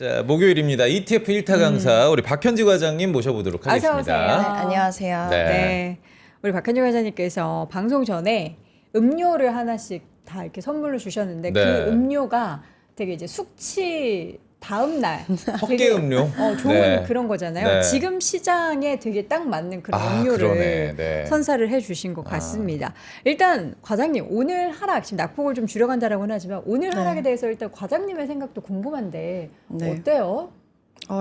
자, 목요일입니다. ETF 1타 강사 우리 박현지 과장님 모셔보도록 하겠습니다. 어서 오세요. 안녕하세요. 네. 네. 우리 박현주 과장님께서 방송 전에 음료를 하나씩 다 이렇게 선물로 주셨는데 네. 그 음료가 되게 이제 숙취 다음 날 헛개 음료. 좋은 네. 그런 거잖아요. 네. 지금 시장에 되게 딱 맞는 그런 아, 음료를 그러네. 네. 선사를 해주신 것 같습니다. 일단 과장님 오늘 하락 지금 낙폭을 좀 줄여간다라고는 하지만 오늘 하락에 대해서 일단 과장님의 생각도 궁금한데 네. 어때요?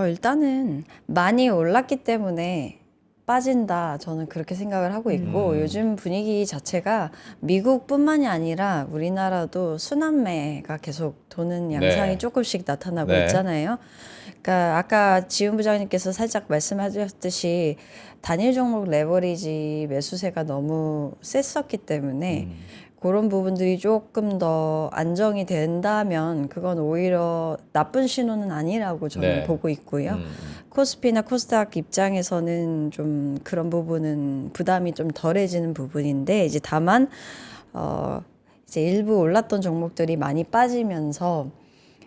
일단은 많이 올랐기 때문에 빠진다. 저는 그렇게 생각을 하고 있고 요즘 분위기 자체가 미국뿐만이 아니라 우리나라도 순환매가 계속 도는 양상이 네. 조금씩 나타나고 네. 있잖아요. 그러니까 아까 지훈 부장님께서 살짝 말씀하셨듯이 단일 종목 레버리지 매수세가 너무 셌었기 때문에 그런 부분들이 조금 더 안정이 된다면 그건 오히려 나쁜 신호는 아니라고 저는 네. 보고 있고요. 코스피나 코스닥 입장에서는 좀 그런 부분은 부담이 좀 덜해지는 부분인데 이제 다만 이제 일부 올랐던 종목들이 많이 빠지면서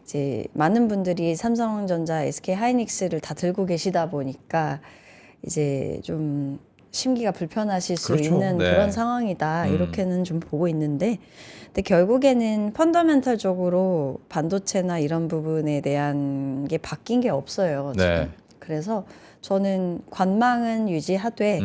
이제 많은 분들이 삼성전자, SK하이닉스를 다 들고 계시다 보니까 이제 좀 심기가 불편하실 수 그렇죠. 있는 네. 그런 상황이다. 이렇게는 좀 보고 있는데 근데 결국에는 펀더멘털적으로 반도체나 이런 부분에 대한 게 바뀐 게 없어요. 지금. 네. 그래서 저는 관망은 유지하되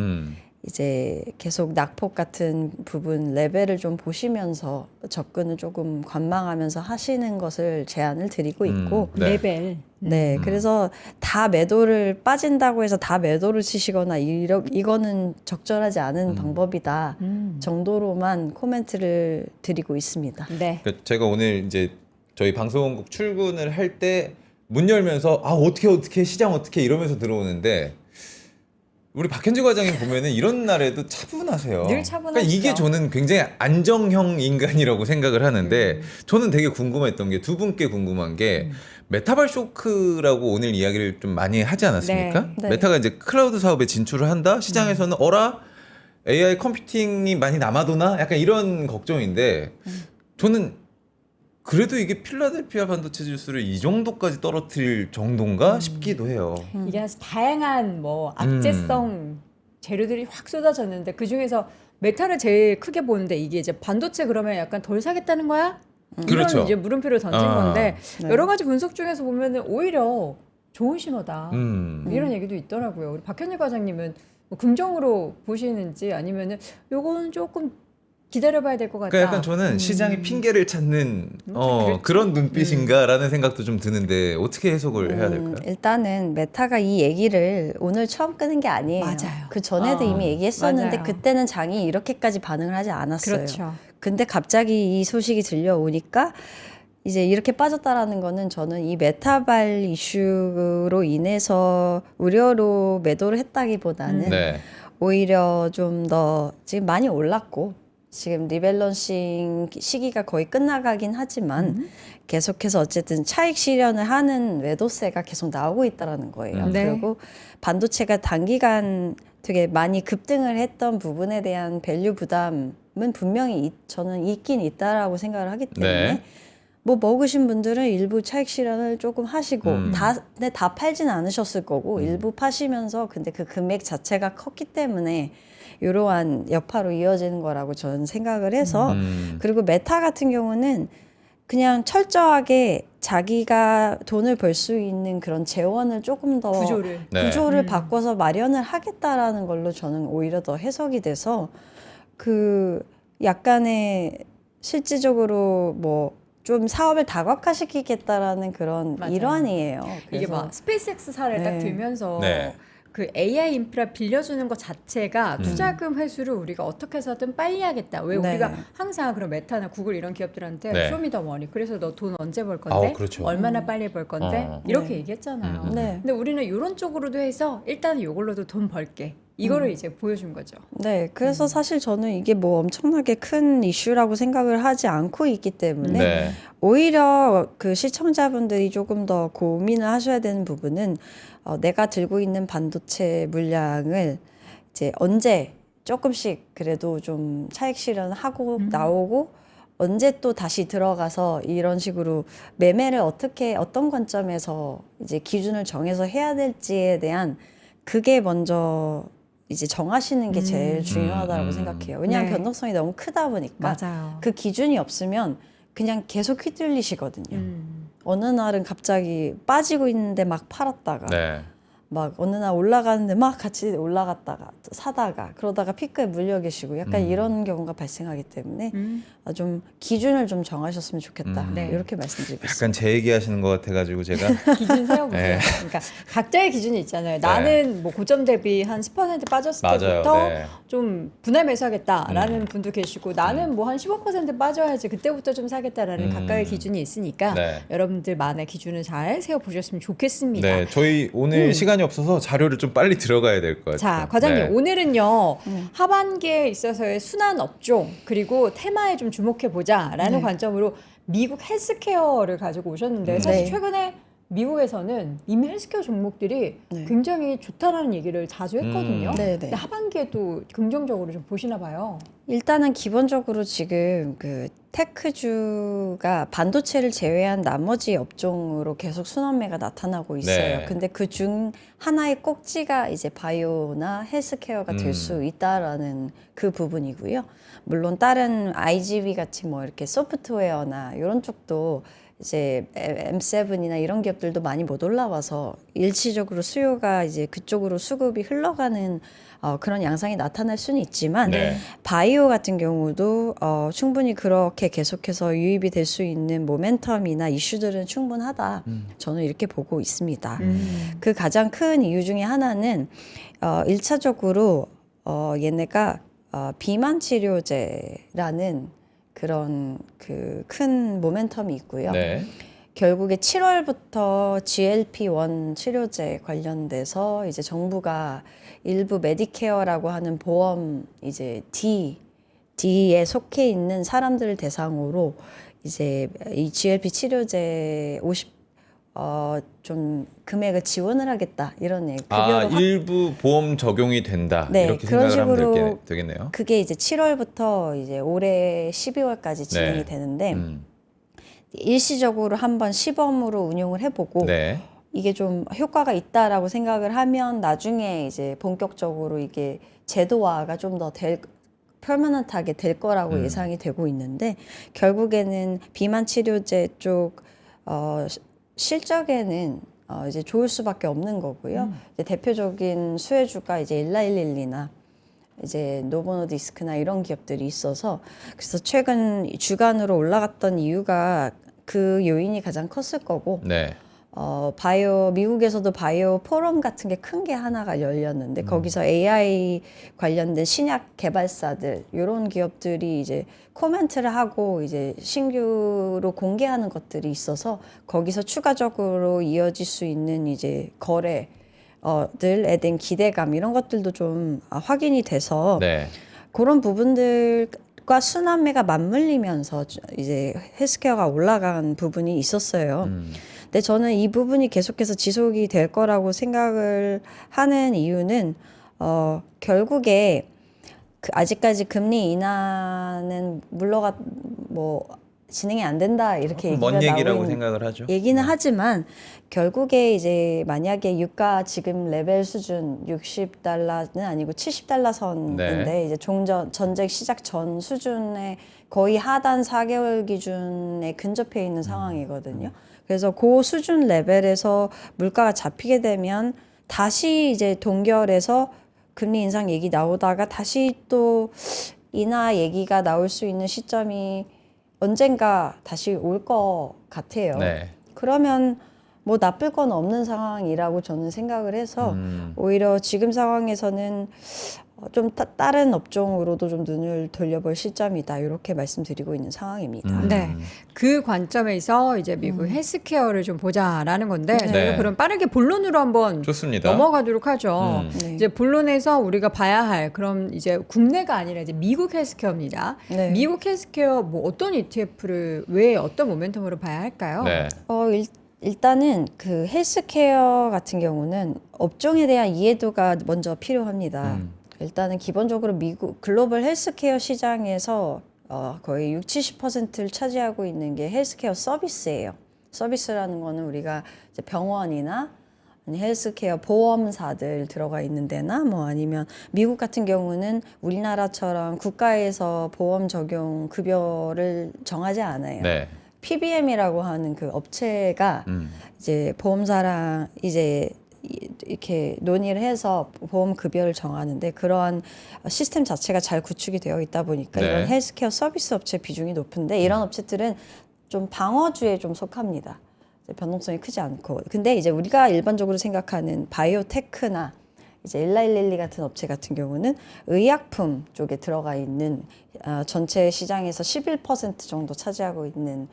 이제 계속 낙폭 같은 부분 레벨을 좀 보시면서 접근을 조금 관망하면서 하시는 것을 제안을 드리고 있고 네. 레벨. 네, 그래서 다 매도를 빠진다고 해서 다 매도를 치시거나 이거는 적절하지 않은 방법이다 정도로만 코멘트를 드리고 있습니다. 네. 그러니까 제가 오늘 이제 저희 방송국 출근을 할 때 문 열면서 어떻게 시장 어떻게 이러면서 들어오는데 우리 박현지 과장님 보면은 이런 날에도 차분하세요. 늘 차분하시죠. 그러니까 이게 저는 굉장히 안정형 인간이라고 생각을 하는데 저는 되게 궁금했던 게 두 분께 궁금한 게 메타발 쇼크라고 오늘 이야기를 좀 많이 하지 않았습니까? 네. 네. 메타가 이제 클라우드 사업에 진출을 한다. 시장에서는 어라 AI 컴퓨팅이 많이 남아도나 약간 이런 걱정인데 저는 그래도 이게 필라델피아 반도체 지수를 이 정도까지 떨어뜨릴 정도인가 싶기도 해요. 이게 아주 다양한 뭐 악재성 재료들이 확 쏟아졌는데 그 중에서 메탈을 제일 크게 보는데 이게 이제 반도체 그러면 약간 덜 사겠다는 거야? 그렇죠. 이런 이제 물음표를 던진 아. 건데 네. 여러 가지 분석 중에서 보면은 오히려 좋은 신호다 이런 얘기도 있더라고요. 우리 박현일 과장님은 뭐 긍정으로 보시는지 아니면은 요거는 조금 기다려봐야 될 것 같다. 그러니까 약간 저는 시장이 핑계를 찾는 그렇죠. 그런 눈빛인가라는 생각도 좀 드는데 어떻게 해석을 해야 될까요? 일단은 메타가 이 얘기를 오늘 처음 끄는 게 아니에요. 맞아요. 그 전에도 이미 얘기했었는데 맞아요. 그때는 장이 이렇게까지 반응을 하지 않았어요. 그렇죠. 근데 갑자기 이 소식이 들려오니까 이제 이렇게 빠졌다라는 거는 저는 이 메타발 이슈로 인해서 우려로 매도를 했다기보다는 네. 오히려 좀 더 지금 많이 올랐고 지금 리밸런싱 시기가 거의 끝나가긴 하지만 계속해서 어쨌든 차익 실현을 하는 매도세가 계속 나오고 있다라는 거예요. 네. 그리고 반도체가 단기간 되게 많이 급등을 했던 부분에 대한 밸류 부담은 분명히 저는 있긴 있다라고 생각을 하기 때문에 네. 뭐 먹으신 분들은 일부 차익 실현을 조금 하시고 근데 다 팔진 않으셨을 거고 일부 파시면서 근데 그 금액 자체가 컸기 때문에 이러한 여파로 이어지는 거라고 저는 생각을 해서 그리고 메타 같은 경우는 그냥 철저하게 자기가 돈을 벌 수 있는 그런 재원을 조금 더 구조를. 네. 구조를 바꿔서 마련을 하겠다라는 걸로 저는 오히려 더 해석이 돼서 그 약간의 실질적으로 뭐 좀 사업을 다각화시키겠다라는 그런 맞아요. 일환이에요. 이게 그래서 막 스페이스X 사례를 딱 네. 들면서 네. 그 AI 인프라 빌려주는 것 자체가 투자금 회수를 우리가 어떻게 해서든 빨리 하겠다. 왜 네. 우리가 항상 그런 메타나 구글 이런 기업들한테 네. 쇼미더머니 그래서 너 돈 언제 벌 건데 그렇죠. 얼마나 빨리 벌 건데 이렇게 네. 얘기했잖아요. 네. 근데 우리는 이런 쪽으로도 해서 일단 이걸로도 돈 벌게 이거를 이제 보여준 거죠. 네, 그래서 사실 저는 이게 뭐 엄청나게 큰 이슈라고 생각을 하지 않고 있기 때문에 네. 오히려 그 시청자분들이 조금 더 고민을 하셔야 되는 부분은 내가 들고 있는 반도체 물량을 이제 언제 조금씩 그래도 좀 차익 실현하고 나오고 언제 또 다시 들어가서 이런 식으로 매매를 어떻게 어떤 관점에서 이제 기준을 정해서 해야 될지에 대한 그게 먼저 이제 정하시는 게 제일 중요하다고 생각해요. 왜냐하면 네. 변동성이 너무 크다 보니까 맞아요. 그 기준이 없으면 그냥 계속 휘둘리시거든요. 어느 날은 갑자기 빠지고 있는데 막 팔았다가 네. 막 어느 날 올라가는데 막 같이 올라갔다가 사다가 그러다가 피크에 물려 계시고 약간 이런 경우가 발생하기 때문에 좀 기준을 좀 정하셨으면 좋겠다. 네. 이렇게 말씀드리고 있습니다. 약간 제 얘기하시는 것 같아가지고 제가 기준 세워보세요. 네. 그러니까 각자의 기준이 있잖아요. 나는 뭐 고점 대비 한 10% 빠졌을 맞아요. 때부터 네. 좀 분할 매수하겠다라는 분도 계시고 나는 뭐 한 15% 빠져야지 그때부터 좀 사겠다라는 각각의 기준이 있으니까 네. 여러분들만의 기준을 잘 세워보셨으면 좋겠습니다. 네, 저희 오늘 시간이 없어서 자료를 좀 빨리 들어가야 될 것 같아요. 자, 과장님 네. 오늘은요 하반기에 있어서의 순환 업종 그리고 테마에 좀 주목해 보자라는 네. 관점으로 미국 헬스케어를 가지고 오셨는데 사실 네. 최근에 미국에서는 이미 헬스케어 종목들이 네. 굉장히 좋다라는 얘기를 자주 했거든요. 네, 네. 근데 하반기에 또 긍정적으로 좀 보시나 봐요. 일단은 기본적으로 지금 그 테크주가 반도체를 제외한 나머지 업종으로 계속 순환매가 나타나고 있어요. 네. 근데 그 중 하나의 꼭지가 이제 바이오나 헬스케어가 될 수 있다라는 그 부분이고요. 물론 다른 IGV 같이 뭐 이렇게 소프트웨어나 이런 쪽도 이제 M7이나 이런 기업들도 많이 못 올라와서 일시적으로 수요가 이제 그쪽으로 수급이 흘러가는 그런 양상이 나타날 수는 있지만 네. 바이오 같은 경우도 충분히 그렇게 계속해서 유입이 될 수 있는 모멘텀이나 이슈들은 충분하다. 저는 이렇게 보고 있습니다. 그 가장 큰 이유 중에 하나는 1차적으로 얘네가 비만 치료제라는 그런 그 큰 모멘텀이 있고요. 네. 결국에 7월부터 GLP-1 치료제 관련돼서 이제 정부가 일부 메디케어라고 하는 보험 이제 D에 속해 있는 사람들을 대상으로 이제 이 GLP 치료제 좀 금액을 지원을 하겠다 이런 얘기. 일부 보험 적용이 된다. 네, 이렇게 그런 생각을 하면 식으로 되겠네요. 그게 이제 7월부터 이제 올해 12월까지 진행이 네. 되는데 일시적으로 한번 시범으로 운용을 해보고 네. 이게 좀 효과가 있다라고 생각을 하면 나중에 이제 본격적으로 이게 제도화가 좀 더 퍼머넌트하게 될 거라고 예상이 되고 있는데 결국에는 비만 치료제 쪽 실적에는 이제 좋을 수밖에 없는 거고요. 이제 대표적인 수혜주가 이제 일라일릴리나 이제 노보노디스크나 이런 기업들이 있어서 그래서 최근 주간으로 올라갔던 이유가 그 요인이 가장 컸을 거고 네. 미국에서도 바이오 포럼 같은 게 큰 게 하나가 열렸는데 거기서 AI 관련된 신약 개발사들 이런 기업들이 이제 코멘트를 하고 이제 신규로 공개하는 것들이 있어서 거기서 추가적으로 이어질 수 있는 이제 거래들에 대한 기대감 이런 것들도 좀 확인이 돼서 네. 그런 부분들과 순환매가 맞물리면서 이제 헬스케어가 올라간 부분이 있었어요. 근데 저는 이 부분이 계속해서 지속이 될 거라고 생각을 하는 이유는 결국에 아직까지 금리 인하는 진행이 안 된다 이렇게 얘기가 먼 얘기라고 나오고 생각을 하죠. 얘기는 하지만 결국에 이제 만약에 유가 지금 레벨 수준 60달러는 아니고 70달러 선인데 네. 이제 전쟁 시작 전 수준의 거의 하단 4개월 기준에 근접해 있는 상황이거든요. 그래서 그 수준 레벨에서 물가가 잡히게 되면 다시 이제 동결해서 금리 인상 얘기 나오다가 다시 또 인하 얘기가 나올 수 있는 시점이 언젠가 다시 올 것 같아요. 네. 그러면 뭐 나쁠 건 없는 상황이라고 저는 생각을 해서 오히려 지금 상황에서는 좀 다른 업종으로도 좀 눈을 돌려볼 시점이다 이렇게 말씀드리고 있는 상황입니다. 네. 그 관점에서 이제 미국 헬스케어를 좀 보자라는 건데 네. 저희가 그럼 빠르게 본론으로 한번 좋습니다. 넘어가도록 하죠. 네. 이제 본론에서 우리가 봐야 할 그럼 이제 국내가 아니라 이제 미국 헬스케어입니다. 네. 미국 헬스케어 뭐 어떤 ETF를 왜 어떤 모멘텀으로 봐야 할까요? 네. 일단은 그 헬스케어 같은 경우는 업종에 대한 이해도가 먼저 필요합니다. 일단은 기본적으로 미국 글로벌 헬스케어 시장에서 거의 60-70%를 차지하고 있는 게 헬스케어 서비스예요. 서비스라는 거는 우리가 이제 병원이나 아니 헬스케어 보험사들 들어가 있는 데나 뭐 아니면 미국 같은 경우는 우리나라처럼 국가에서 보험 적용 급여를 정하지 않아요. 네. PBM이라고 하는 그 업체가 이제 보험사랑 이제 이렇게 논의를 해서 보험 급여를 정하는데 그러한 시스템 자체가 잘 구축이 되어 있다 보니까 네. 이런 헬스케어 서비스 업체 비중이 높은데 이런 업체들은 좀 방어주에 좀 속합니다. 변동성이 크지 않고. 근데 이제 우리가 일반적으로 생각하는 바이오테크나 이제 일라일릴리 같은 업체 같은 경우는 의약품 쪽에 들어가 있는 전체 시장에서 11% 정도 차지하고 있는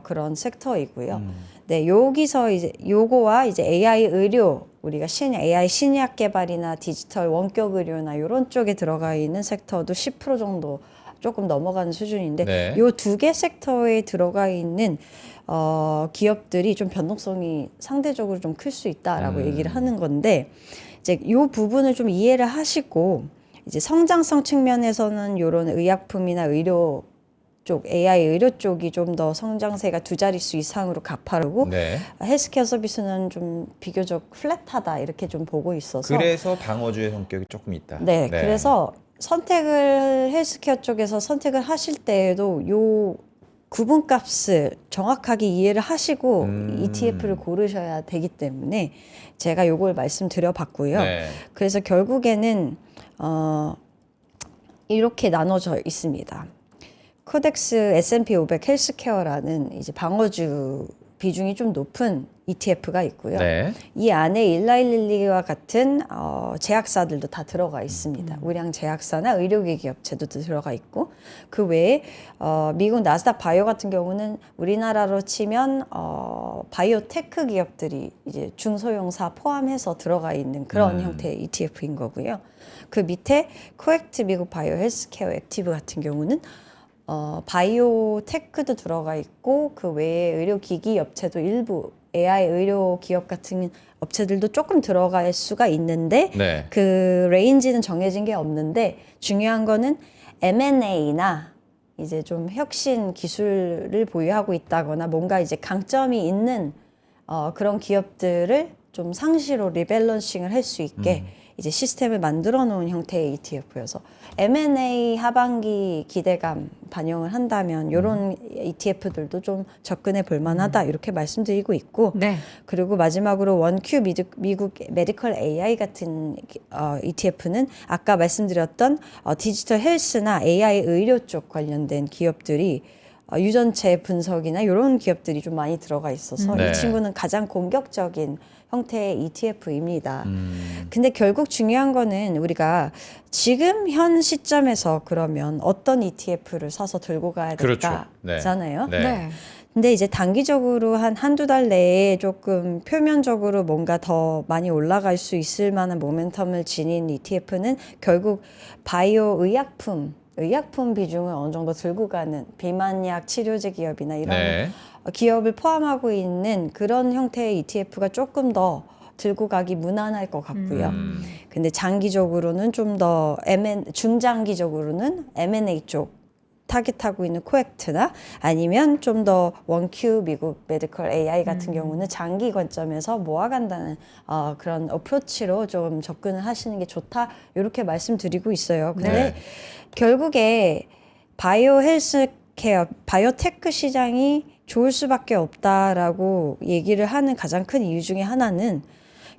그런 섹터이고요. 네, 여기서 이제 요거와 이제 AI 의료 우리가 AI 신약 개발이나 디지털 원격 의료나 이런 쪽에 들어가 있는 섹터도 10% 정도 조금 넘어가는 수준인데 네. 요 두 개 섹터에 들어가 있는 기업들이 좀 변동성이 상대적으로 좀 클 수 있다라고 얘기를 하는 건데 이제 요 부분을 좀 이해를 하시고 이제 성장성 측면에서는 요런 의약품이나 의료 쪽 AI 의료 쪽이 좀 더 성장세가 두 자릿수 이상으로 가파르고 네. 헬스케어 서비스는 좀 비교적 플랫하다 이렇게 좀 보고 있어서 그래서 방어주의 성격이 조금 있다. 네, 그래서 선택을 헬스케어 쪽에서 선택을 하실 때에도 요 구분값을 정확하게 이해를 하시고 ETF를 고르셔야 되기 때문에 제가 요걸 말씀드려 봤고요. 네. 그래서 결국에는 이렇게 나눠져 있습니다. 코덱스 S&P 500 헬스케어라는 이제 방어주 비중이 좀 높은 ETF가 있고요. 네. 이 안에 일라일릴리와 같은 제약사들도 다 들어가 있습니다. 우량 제약사나 의료기기 업체도 들어가 있고 그 외에 미국 나스닥 바이오 같은 경우는 우리나라로 치면 바이오테크 기업들이 이제 중소형사 포함해서 들어가 있는 그런 형태의 ETF인 거고요. 그 밑에 코액트 미국 바이오 헬스케어 액티브 같은 경우는 바이오테크도 들어가 있고 그 외에 의료기기 업체도 일부 AI 의료 기업 같은 업체들도 조금 들어갈 수가 있는데 네. 그 레인지는 정해진 게 없는데 중요한 거는 M&A나 이제 좀 혁신 기술을 보유하고 있다거나 뭔가 이제 강점이 있는 그런 기업들을 좀 상시로 리밸런싱을 할 수 있게 이제 시스템을 만들어 놓은 형태의 ETF여서 M&A 하반기 기대감 반영을 한다면 이런 ETF들도 좀 접근해 볼 만하다 이렇게 말씀드리고 있고 네. 그리고 마지막으로 원큐 미국 메디컬 AI 같은 ETF는 아까 말씀드렸던 디지털 헬스나 AI 의료 쪽 관련된 기업들이 유전체 분석이나 이런 기업들이 좀 많이 들어가 있어서 네. 이 친구는 가장 공격적인 형태의 ETF입니다. 근데 결국 중요한 거는 우리가 지금 현 시점에서 그러면 어떤 ETF를 사서 들고 가야 그렇죠. 네. 될까잖아요. 네. 네. 근데 이제 단기적으로 한두 달 내에 조금 표면적으로 뭔가 더 많이 올라갈 수 있을 만한 모멘텀을 지닌 ETF는 결국 바이오 의약품 비중을 어느 정도 들고 가는 비만약 치료제 기업이나 이런 네. 기업을 포함하고 있는 그런 형태의 ETF가 조금 더 들고 가기 무난할 것 같고요. 근데 장기적으로는 좀 더 중장기적으로는 M&A 쪽 타깃하고 있는 코액트나 아니면 좀 더 원큐 미국 메디컬 AI 같은 경우는 장기 관점에서 모아간다는 그런 어프로치로 좀 접근을 하시는 게 좋다 이렇게 말씀드리고 있어요. 근데 네. 결국에 바이오 헬스케어, 바이오테크 시장이 좋을 수밖에 없다라고 얘기를 하는 가장 큰 이유 중에 하나는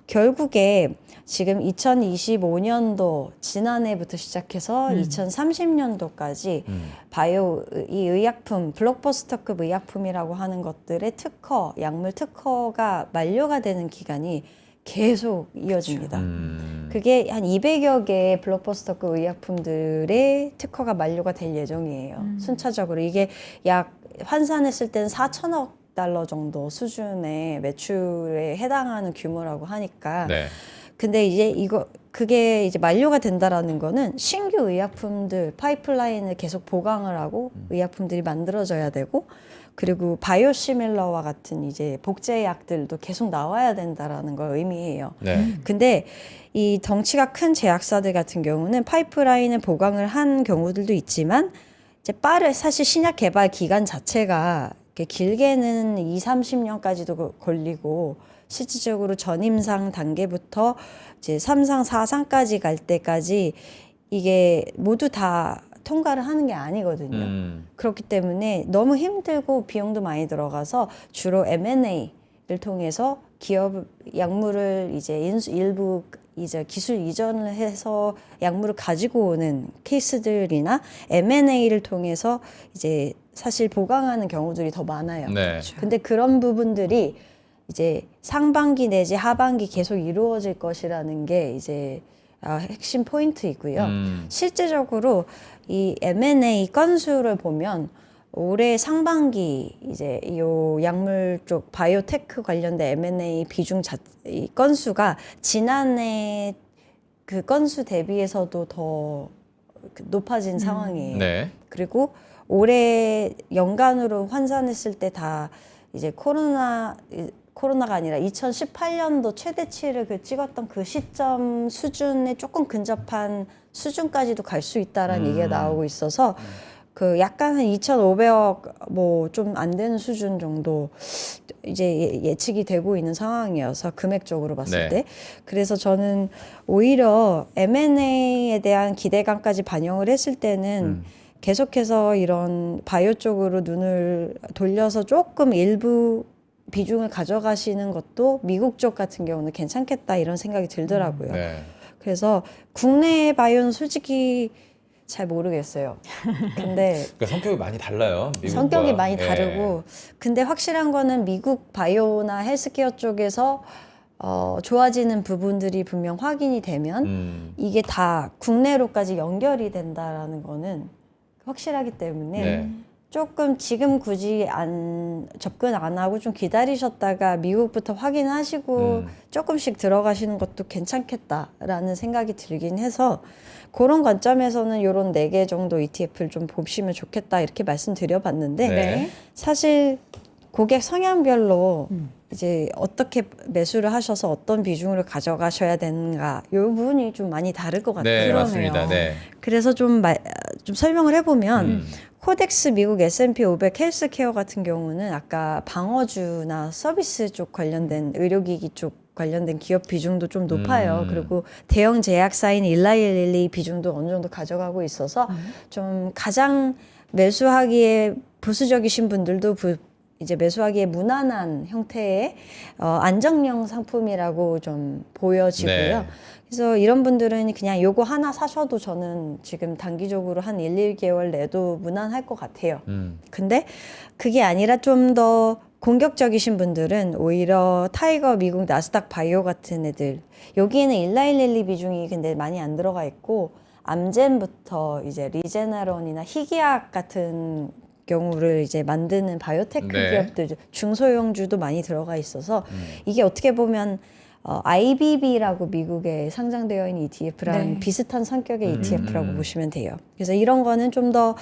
결국에 지금 2025년도 지난해부터 시작해서 2030년도까지 바이오 이 의약품 블록버스터급 의약품이라고 하는 것들의 특허, 약물 특허가 만료가 되는 기간이 계속 이어집니다. 그게 한 200여 개의 블록버스터급 의약품들의 특허가 만료가 될 예정이에요. 순차적으로 이게 약 환산했을 때는 4천억 달러 정도 수준의 매출에 해당하는 규모라고 하니까 네. 근데 이제 그게 이제 만료가 된다라는 거는 신규 의약품들 파이프라인을 계속 보강을 하고 의약품들이 만들어져야 되고 그리고 바이오시밀러와 같은 이제 복제약들도 계속 나와야 된다라는 걸 의미해요. 네. 근데 이 덩치가 큰 제약사들 같은 경우는 파이프라인을 보강을 한 경우들도 있지만 이제 사실 신약 개발 기간 자체가 이렇게 길게는 20-30년까지도 걸리고 실질적으로 전임상 단계부터 이제 3상, 4상까지 갈 때까지 이게 모두 다 통과를 하는 게 아니거든요. 그렇기 때문에 너무 힘들고 비용도 많이 들어가서 주로 M&A를 통해서 기업 약물을 이제 일부 이제 기술 이전을 해서 약물을 가지고 오는 케이스들이나 M&A를 통해서 이제 사실 보강하는 경우들이 더 많아요. 네. 근데 그런 부분들이 이제 상반기 내지 하반기 계속 이루어질 것이라는 게 이제 핵심 포인트이고요. 실제적으로 이 M&A 건수를 보면 올해 상반기 이제 이 약물 쪽 바이오테크 관련된 M&A 비중 이 건수가 지난해 그 건수 대비해서도 더 높아진 상황이에요. 네. 그리고 올해 연간으로 환산했을 때 다 이제 코로나가 아니라 2018년도 최대치를 찍었던 그 시점 수준에 조금 근접한 수준까지도 갈 수 있다라는 얘기가 나오고 있어서 그 약간 한 2,500억 뭐 좀 안 되는 수준 정도 이제 예측이 되고 있는 상황이어서 금액적으로 봤을 네. 때 그래서 저는 오히려 M&A에 대한 기대감까지 반영을 했을 때는 계속해서 이런 바이오 쪽으로 눈을 돌려서 조금 일부 비중을 가져가시는 것도 미국 쪽 같은 경우는 괜찮겠다 이런 생각이 들더라고요. 네. 그래서 국내 바이오는 솔직히 잘 모르겠어요. 근데 그러니까 성격이 많이 달라요. 미국과. 성격이 많이 예. 다르고 근데 확실한 거는 미국 바이오나 헬스케어 쪽에서 좋아지는 부분들이 분명 확인이 되면 이게 다 국내로까지 연결이 된다라는 거는 확실하기 때문에 네. 조금 지금 굳이 접근 안 하고 좀 기다리셨다가 미국부터 확인하시고 조금씩 들어가시는 것도 괜찮겠다라는 생각이 들긴 해서 그런 관점에서는 이런 4개 정도 ETF를 좀 보시면 좋겠다 이렇게 말씀드려봤는데 네. 사실 고객 성향별로 이제 어떻게 매수를 하셔서 어떤 비중으로 가져가셔야 되는가 이 부분이 좀 많이 다를 것 같아요. 네, 그러네요. 맞습니다. 네. 그래서 좀 설명을 해보면 코덱스 미국 S&P 500 헬스케어 같은 경우는 아까 방어주나 서비스 쪽 관련된 의료기기 쪽 관련된 기업 비중도 좀 높아요. 그리고 대형 제약사인 일라일리 비중도 어느 정도 가져가고 있어서 좀 가장 매수하기에 보수적이신 분들도 이제 매수하기에 무난한 형태의 안정형 상품이라고 좀 보여지고요. 네. 그래서 이런 분들은 그냥 요거 하나 사셔도 저는 지금 단기적으로 한 1-2개월 내도 무난할 것 같아요. 근데 그게 아니라 좀 더 공격적이신 분들은 오히려 타이거 미국 나스닥 바이오 같은 애들 여기에는 일라일리 비중이 근데 많이 안 들어가 있고 암젠부터 이제 리제나론이나 희귀약 같은 경우를 이제 만드는 바이오테크 네. 기업들 중소형주도 많이 들어가 있어서 이게 어떻게 보면 IBB라고 미국에 상장되어 있는 ETF랑 네. 비슷한 성격의 ETF라고 보시면 돼요. 그래서 이런 거는 좀 더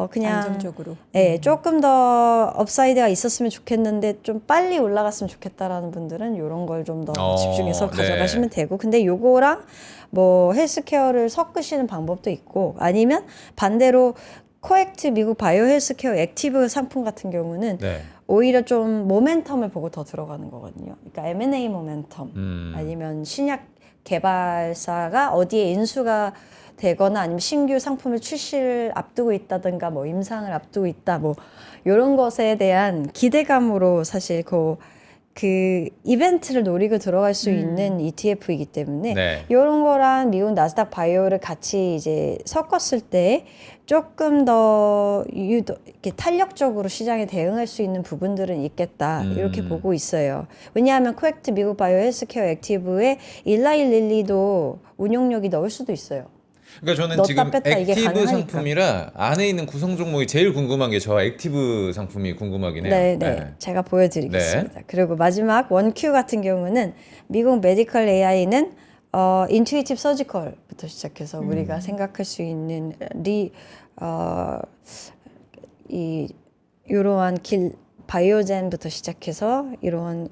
그냥 안정적으로. 예, 조금 더 업사이드가 있었으면 좋겠는데 좀 빨리 올라갔으면 좋겠다라는 분들은 이런 걸 좀 더 집중해서 네. 가져가시면 되고 근데 요거랑 뭐 헬스케어를 섞으시는 방법도 있고 아니면 반대로 코액트 미국 바이오 헬스케어 액티브 상품 같은 경우는 네. 오히려 좀 모멘텀을 보고 더 들어가는 거거든요. 그러니까 M&A 모멘텀 아니면 신약 개발사가 어디에 인수가 되거나 아니면 신규 상품을 출시를 앞두고 있다든가 뭐 임상을 앞두고 있다 뭐 이런 것에 대한 기대감으로 사실 그 이벤트를 노리고 들어갈 수 있는 ETF이기 때문에 네. 이런 거랑 미국 나스닥 바이오를 같이 이제 섞었을 때 조금 더 이렇게 탄력적으로 시장에 대응할 수 있는 부분들은 있겠다 이렇게 보고 있어요. 왜냐하면 코액트 미국 바이오 헬스케어 액티브에 일라일리도 운용력이 넣을 수도 있어요. 그러니까 저는 넣었다 지금 뺐다 이게 액티브 가능하니까. 상품이라 안에 있는 구성 종목이 제일 궁금한 게 저 액티브 상품이 궁금하긴 해요. 네. 제가 보여드리겠습니다. 네. 그리고 마지막 원큐 같은 경우는 미국 메디컬 AI는 인투이티브 서지컬부터 시작해서 우리가 생각할 수 있는 이러한 바이오젠부터 시작해서 이러한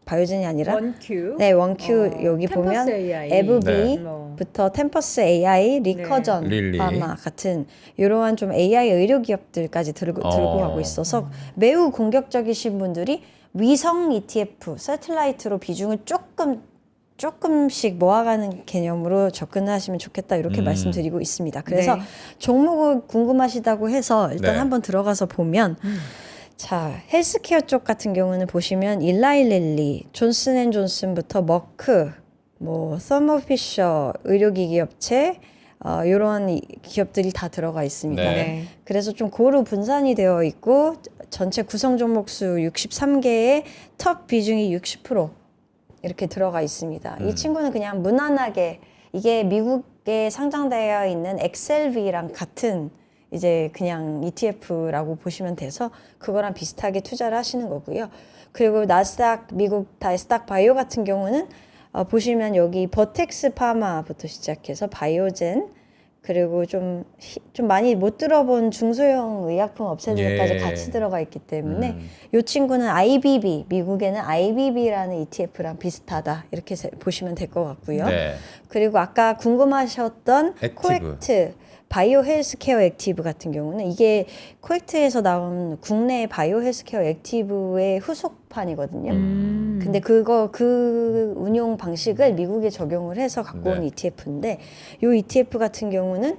바이오젠이 아니라 원큐. 네, 원큐 여기 보면 에브비부터 템퍼스 AI, 리커전, 릴리. 파마 같은 이러한 좀 AI 의료 기업들까지 들고 가고 있어서 매우 공격적이신 분들이 위성 ETF, 새틀라이트로 비중을 조금씩 모아가는 개념으로 접근하시면 좋겠다 이렇게 말씀드리고 있습니다. 그래서 네. 종목을 궁금하시다고 해서 일단 네. 한번 들어가서 보면 자, 헬스케어 쪽 같은 경우는 보시면 일라이릴리, 존슨앤존슨부터 머크, 뭐 서머피셔 의료기기 업체 이런 기업들이 다 들어가 있습니다. 네. 네. 그래서 좀 고루 분산이 되어 있고 전체 구성 종목 수 63개의 톱 비중이 60% 이렇게 들어가 있습니다. 이 친구는 그냥 무난하게 이게 미국에 상장되어 있는 엑셀비랑 같은 이제 그냥 ETF라고 보시면 돼서 그거랑 비슷하게 투자를 하시는 거고요. 그리고 나스닥 미국 나스닥 바이오 같은 경우는 보시면 여기 버텍스 파마부터 시작해서 바이오젠 그리고 좀 많이 못 들어본 중소형 의약품 업체들까지 예. 같이 들어가 있기 때문에 이 친구는 IBB 미국에는 IBB라는 ETF랑 비슷하다 이렇게 보시면 될 것 같고요. 네. 그리고 아까 궁금하셨던 액티브. 코엑트 바이오 헬스케어 액티브 같은 경우는 이게 코엑트에서 나온 국내 바이오 헬스케어 액티브의 후속판이거든요. 근데 그 운용 방식을 미국에 적용을 해서 갖고 온 네. ETF인데 이 ETF 같은 경우는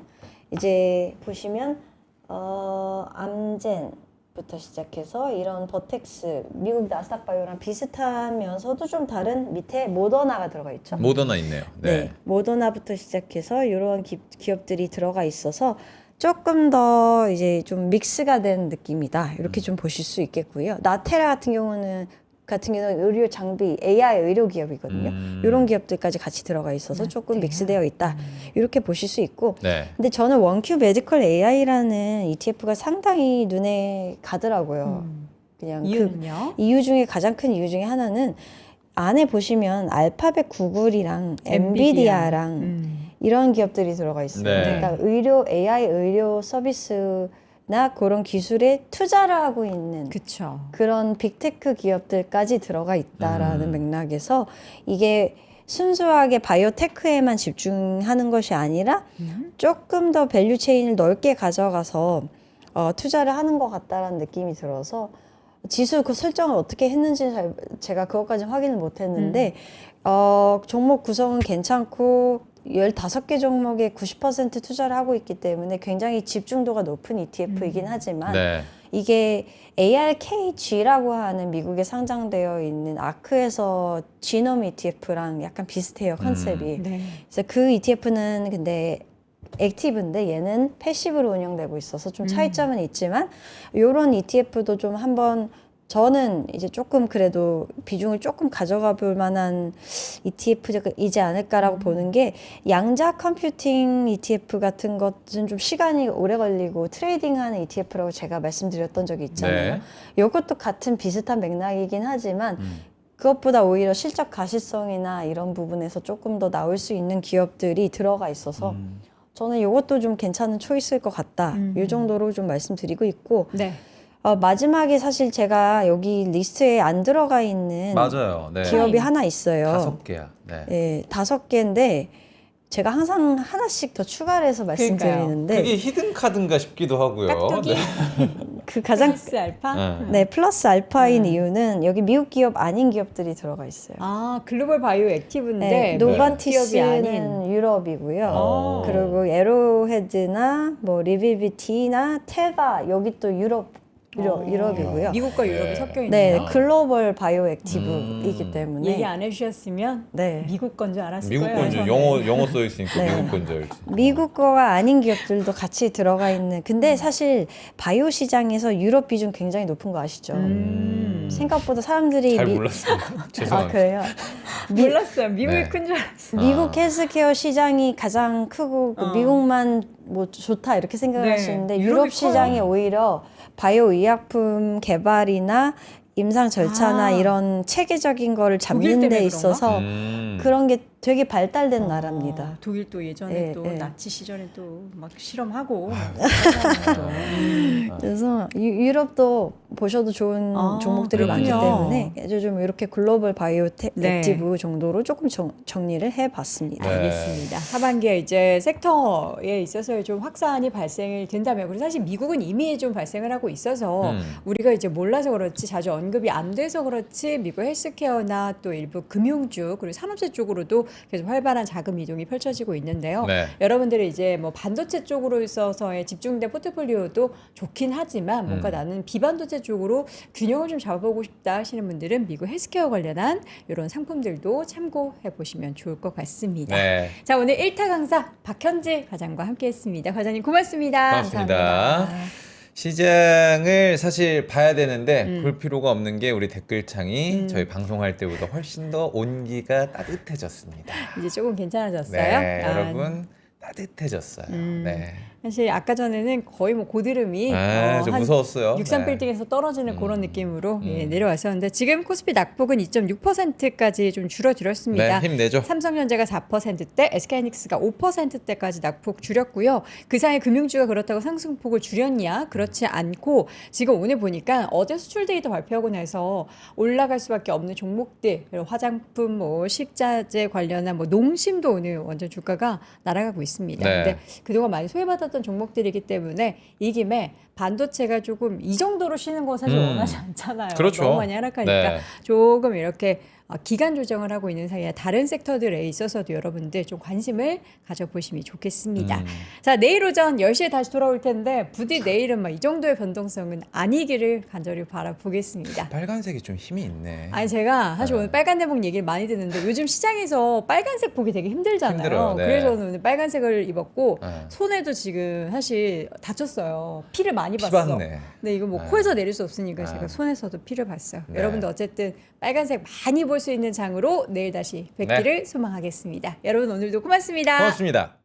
이제 보시면 암젠부터 시작해서 이런 버텍스 미국 나스닥 바이오랑 비슷하면서도 좀 다른 밑에 모더나가 들어가 있죠. 모더나 있네요. 네. 네, 모더나부터 시작해서 이런 기업들이 들어가 있어서 조금 더 이제 좀 믹스가 된 느낌이다. 이렇게 좀 보실 수 있겠고요. 나테라 같은 경우는 의료 장비, AI 의료 기업이거든요. 이런 기업들까지 같이 들어가 있어서 조금 믹스되어 있다. 이렇게 보실 수 있고. 네. 근데 저는 원큐 메디컬 AI라는 ETF가 상당히 눈에 가더라고요. 그냥 이유는요? 이유 중에 가장 큰 이유 중에 하나는 안에 보시면 알파벳 구글이랑 엔비디아랑 이런 기업들이 들어가 있어요. 네. 그러니까 AI 의료 서비스나 그런 기술에 투자를 하고 있는 그쵸. 그런 빅테크 기업들까지 들어가 있다라는 맥락에서 이게 순수하게 바이오테크에만 집중하는 것이 아니라 조금 더 밸류 체인을 넓게 가져가서 투자를 하는 것 같다라는 느낌이 들어서 지수 그 설정을 어떻게 했는지 제가 그것까지 확인을 못 했는데 종목 구성은 괜찮고 15개 종목에 90% 투자를 하고 있기 때문에 굉장히 집중도가 높은 ETF이긴 하지만 네. 이게 ARKG라고 하는 미국에 상장되어 있는 아크에서 지놈 ETF랑 약간 비슷해요, 컨셉이. 네. 그래서 그 ETF는 근데 액티브인데 얘는 패시브로 운영되고 있어서 좀 차이점은 있지만 요런 ETF도 좀 한번 저는 이제 조금 그래도 비중을 조금 가져가 볼 만한 ETF이지 않을까라고 보는 게 양자 컴퓨팅 ETF 같은 것은 좀 시간이 오래 걸리고 트레이딩하는 ETF라고 제가 말씀드렸던 적이 있잖아요. 네. 요것도 같은 비슷한 맥락이긴 하지만 그것보다 오히려 실적 가시성이나 이런 부분에서 조금 더 나올 수 있는 기업들이 들어가 있어서 저는 이것도 좀 괜찮은 초이스일 것 같다. 이 정도로 좀 말씀드리고 있고 네. 마지막에 사실 제가 여기 리스트에 안 들어가 있는 맞아요. 네. 기업이 하나 있어요. 5개야. 네. 네, 5개인데 제가 항상 하나씩 더 추가를 해서 말씀드리는데 그게 히든 카드인가 싶기도 하고요. 깍두기? 네. 그 가장 플러스 알파? 네. 네, 플러스 알파인 이유는 여기 미국 기업 아닌 기업들이 들어가 있어요. 아, 글로벌 바이오 액티브인데 네, 미국 기업이 노반티스는 아닌. 유럽이고요. 그리고 에로헤드나 뭐 리비비티나 테바 여기 또 유럽이고요. 미국과 유럽이 네. 섞여 네, 있네요. 글로벌 바이오 액티브이기 때문에 얘기 안 해주셨으면 네. 미국 건 줄 알았을 미국 거예요. 건지 처음에. 영어 써 있으니까 네. 미국 건지 알지. 미국 거가 아닌 기업들도 같이 들어가 있는. 근데 사실 바이오 시장에서 유럽 비중 굉장히 높은 거 아시죠? 생각보다 사람들이 잘 몰랐습니다. 아 죄송합니다. 그래요? 몰랐어요. 미국이 네. 큰 줄 알았어요. 미국 헬스케어 시장이 가장 크고 그 미국만 뭐 좋다 이렇게 생각하시는데 네, 유럽 유럽이 시장이 커요. 오히려 바이오 의약품 개발이나 임상 절차나 아. 이런 체계적인 거를 독일 잡는 때문에 데 그런가? 있어서 음. 그런 게 되게 발달된 나라입니다. 독일도 예전에 예, 또 예. 나치 시절에 또 막 실험하고 그래서 유럽도 보셔도 좋은 아, 종목들이 많기 그렇군요. 때문에 아주 좀 이렇게 글로벌 바이오 네. 액티브 정도로 조금 정리를 해봤습니다. 네. 알겠습니다. 하반기에 이제 섹터에 있어서 좀 확산이 발생을 된다면, 그리고 사실 미국은 이미 좀 발생을 하고 있어서 우리가 이제 몰라서 그렇지 자주 언급이 안 돼서 그렇지 미국 헬스케어나 또 일부 금융주 그리고 산업재 쪽으로도 계속 활발한 자금 이동이 펼쳐지고 있는데요. 네. 여러분들이 이제 뭐 반도체 쪽으로 있어서의 집중된 포트폴리오도 좋긴 하지만 뭔가 나는 비반도체 쪽으로 균형을 좀 잡아보고 싶다 하시는 분들은 미국 헬스케어 관련한 이런 상품들도 참고해 보시면 좋을 것 같습니다. 네. 자, 오늘 1타 강사 박현지 과장과 함께했습니다. 과장님 고맙습니다. 고맙습니다. 감사합니다. 시장을 사실 봐야 되는데 볼 필요가 없는 게 우리 댓글창이 저희 방송할 때보다 훨씬 더 온기가 따뜻해졌습니다. 이제 조금 괜찮아졌어요? 네, 아, 여러분 따뜻해졌어요. 네. 사실 아까 전에는 거의 뭐 고드름이 좀 무서웠어요. 63빌딩에서 떨어지는 그런 느낌으로 예, 내려왔었는데 지금 코스피 낙폭은 2.6%까지 좀 줄어들었습니다. 네, 힘내죠. 삼성전자가 4%대, SK하이닉스가 5%대까지 낙폭 줄였고요. 그 사이 금융주가 그렇다고 상승폭을 줄였냐? 그렇지 않고 지금 오늘 보니까 어제 수출 데이터 발표하고 나서 올라갈 수밖에 없는 종목들, 그리고 화장품, 뭐 식자재 관련한 뭐 농심도 오늘 완전 주가가 날아가고 있습니다. 네. 근데 그동안 많이 소외받았던 종목들이기 때문에 이 김에 반도체가 조금 이 정도로 쉬는 건 사실 원하지 않잖아요. 그렇죠. 너무 많이 하락하니까 네. 조금 이렇게 기간 조정을 하고 있는 사이에 다른 섹터들에 있어서도 여러분들 좀 관심을 가져보시면 좋겠습니다. 자, 내일 오전 10시에 다시 돌아올 텐데 부디 내일은 막 이 정도의 변동성은 아니기를 간절히 바라보겠습니다. 빨간색이 좀 힘이 있네. 아니 제가 사실 오늘 빨간 내복 얘기를 많이 듣는데 요즘 시장에서 빨간색 보기 되게 힘들잖아요. 힘들어요. 네. 그래서 오늘 빨간색을 입었고 네. 손에도 지금 사실 다쳤어요. 피를 많이 피 봤어. 봤네. 근데 이거 뭐 네. 코에서 내릴 수 없으니까 네. 제가 손에서도 피를 봤어요. 네. 여러분도 어쨌든 빨간색 많이 볼 수 있는 장으로 내일 다시 뵙기를 소망하겠습니다. 여러분 오늘도 고맙습니다. 고맙습니다.